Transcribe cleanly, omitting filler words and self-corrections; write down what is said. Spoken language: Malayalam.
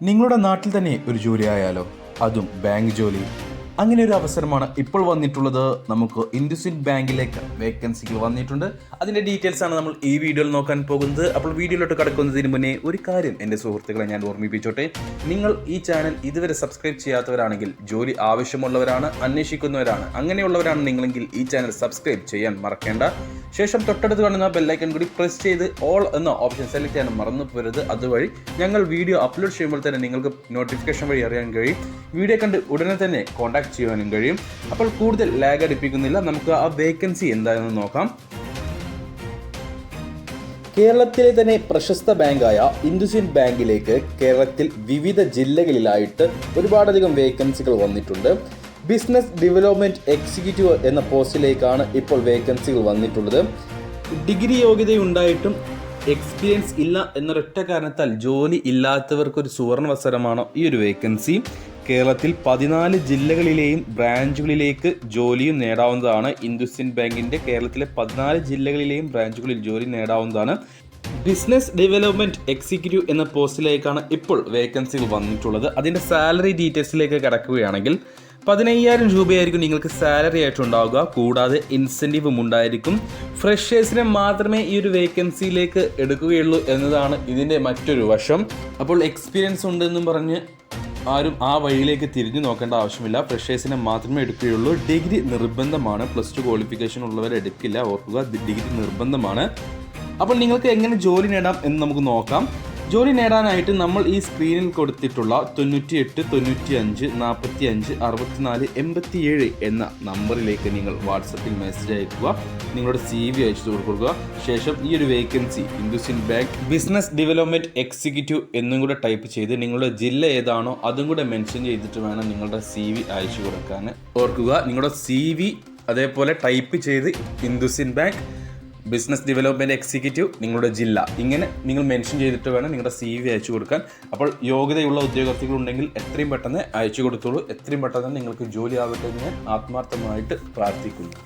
നിങ്ങളുടെ നാട്ടിൽ തന്നെ ഒരു ജോലി ആയാലോ, അതും ബാങ്ക് ജോലി. അങ്ങനെ ഒരു അവസരമാണ് ഇപ്പോൾ വന്നിട്ടുള്ളത്. നമുക്ക് ഇൻഡസ്ഇൻഡ് ബാങ്കിലേക്ക് വേക്കൻസികൾ വന്നിട്ടുണ്ട്. അതിൻ്റെ ഡീറ്റെയിൽസ് ആണ് നമ്മൾ ഈ വീഡിയോയിൽ നോക്കാൻ പോകുന്നത്. അപ്പോൾ വീഡിയോയിലോട്ട് കടക്കുന്നതിന് മുന്നേ ഒരു കാര്യം എൻ്റെ സുഹൃത്തുക്കളെ ഞാൻ ഓർമ്മിപ്പിച്ചോട്ടെ. നിങ്ങൾ ഈ ചാനൽ ഇതുവരെ സബ്സ്ക്രൈബ് ചെയ്യാത്തവരാണെങ്കിൽ, ജോലി ആവശ്യമുള്ളവരാണ്, അന്വേഷിക്കുന്നവരാണ്, അങ്ങനെയുള്ളവരാണ് നിങ്ങളെങ്കിൽ ഈ ചാനൽ സബ്സ്ക്രൈബ് ചെയ്യാൻ മറക്കേണ്ട. ശേഷം തൊട്ടടുത്ത് കാണുന്ന ബെല്ലൈക്കൺ കൂടി പ്രസ് ചെയ്ത് ഓൾ എന്ന ഓപ്ഷൻ സെലക്ട് ചെയ്യാൻ മറന്നു പോരുത്. അതുവഴി ഞങ്ങൾ വീഡിയോ അപ്ലോഡ് ചെയ്യുമ്പോൾ തന്നെ നിങ്ങൾക്ക് നോട്ടിഫിക്കേഷൻ വഴി അറിയാൻ കഴിയും. വീഡിയോ കണ്ട് ഉടനെ തന്നെ കോൺടാക്ട് ചെയ്യാനും കഴിയും. അപ്പോൾ കൂടുതൽ ലാഗ് അടിപ്പിക്കുന്നില്ല, നമുക്ക് ആ വേക്കൻസി എന്താണെന്ന് നോക്കാം. കേരളത്തിലെ തന്നെ പ്രശസ്ത ബാങ്കായ ഇൻഡസ്ഇൻഡ് ബാങ്കിലേക്ക് കേരളത്തിൽ വിവിധ ജില്ലകളിലായിട്ട് ഒരുപാടധികം വേക്കൻസികൾ വന്നിട്ടുണ്ട്. ബിസിനസ് ഡെവലപ്മെൻറ്റ് എക്സിക്യൂട്ടീവ് എന്ന പോസ്റ്റിലേക്കാണ് ഇപ്പോൾ വേക്കൻസികൾ വന്നിട്ടുള്ളത്. ഡിഗ്രി യോഗ്യതയുണ്ടായിട്ടും എക്സ്പീരിയൻസ് ഇല്ല എന്നൊരൊറ്റ കാരണത്താൽ ജോലി ഇല്ലാത്തവർക്കൊരു സുവർണവസരമാണ് ഈ ഒരു വേക്കൻസി. കേരളത്തിൽ 14 ജില്ലകളിലെയും ബ്രാഞ്ചുകളിലേക്ക് ജോലിയും നേടാവുന്നതാണ്. ഇൻഡസ്ഇൻഡ് ബാങ്കിൻ്റെ കേരളത്തിലെ 14 ജില്ലകളിലെയും ബ്രാഞ്ചുകളിൽ ജോലി നേടാവുന്നതാണ്. ബിസിനസ് ഡെവലപ്മെൻറ്റ് എക്സിക്യൂട്ടീവ് എന്ന പോസ്റ്റിലേക്കാണ് ഇപ്പോൾ വേക്കൻസികൾ വന്നിട്ടുള്ളത്. അതിൻ്റെ സാലറി ഡീറ്റെയിൽസിലേക്ക് കടക്കുകയാണെങ്കിൽ 15,000 രൂപയായിരിക്കും നിങ്ങൾക്ക് സാലറി ആയിട്ടുണ്ടാവുക. കൂടാതെ ഇൻസെൻറ്റീവും ഉണ്ടായിരിക്കും. ഫ്രഷേഴ്സിനെ മാത്രമേ ഈ ഒരു വേക്കൻസിയിലേക്ക് എടുക്കുകയുള്ളൂ എന്നതാണ് ഇതിൻ്റെ മറ്റൊരു വശം. അപ്പോൾ എക്സ്പീരിയൻസ് ഉണ്ടെന്നും പറഞ്ഞ് ആരും ആ വഴിയിലേക്ക് തിരിഞ്ഞു നോക്കേണ്ട ആവശ്യമില്ല. ഫ്രഷേഴ്സിനെ മാത്രമേ എടുക്കുകയുള്ളൂ. ഡിഗ്രി നിർബന്ധമാണ്. +2 ക്വാളിഫിക്കേഷൻ ഉള്ളവരെ എടുക്കില്ല, ഓർക്കുക. ഡിഗ്രി നിർബന്ധമാണ്. അപ്പോൾ നിങ്ങൾക്ക് എങ്ങനെ ജോലി നേടാം എന്ന് നമുക്ക് നോക്കാം. ജോലി നേടാനായിട്ട് നമ്മൾ ഈ സ്ക്രീനിൽ കൊടുത്തിട്ടുള്ള 98 95 45 64 87 എന്ന നമ്പറിലേക്ക് നിങ്ങൾ വാട്സപ്പിൽ മെസ്സേജ് അയക്കുക. നിങ്ങളുടെ CV അയച്ചു കൊടുക്കുക. ശേഷം ഈ ഒരു vacancy IndusInd bank business development executive എന്നും കൂടെ ടൈപ്പ് ചെയ്ത് നിങ്ങളുടെ ജില്ല ഏതാണോ അതും കൂടെ മെൻഷൻ ചെയ്തിട്ട് വേണം നിങ്ങളുടെ CV അയച്ചു കൊടുക്കാൻ. ഓർക്കുക, നിങ്ങളുടെ CV അതേപോലെ ടൈപ്പ് ചെയ്ത് IndusInd bank business development executive, നിങ്ങളുടെ ജില്ല, ഇങ്ങനെ നിങ്ങൾ മെൻഷൻ ചെയ്തിട്ട് വേണം നിങ്ങളുടെ CV അയച്ചു കൊടുക്കാൻ. അപ്പോൾ യോഗ്യതയുള്ള ഉദ്യോഗാർത്ഥികളുണ്ടെങ്കിൽ എത്രയും പെട്ടെന്ന് അയച്ചു കൊടുത്തോളൂ. എത്രയും പെട്ടെന്ന് നിങ്ങൾക്ക് ജോലി ആവട്ടെ എന്ന് ആത്മാർത്ഥമായിട്ട് പ്രാർത്ഥിക്കുന്നു.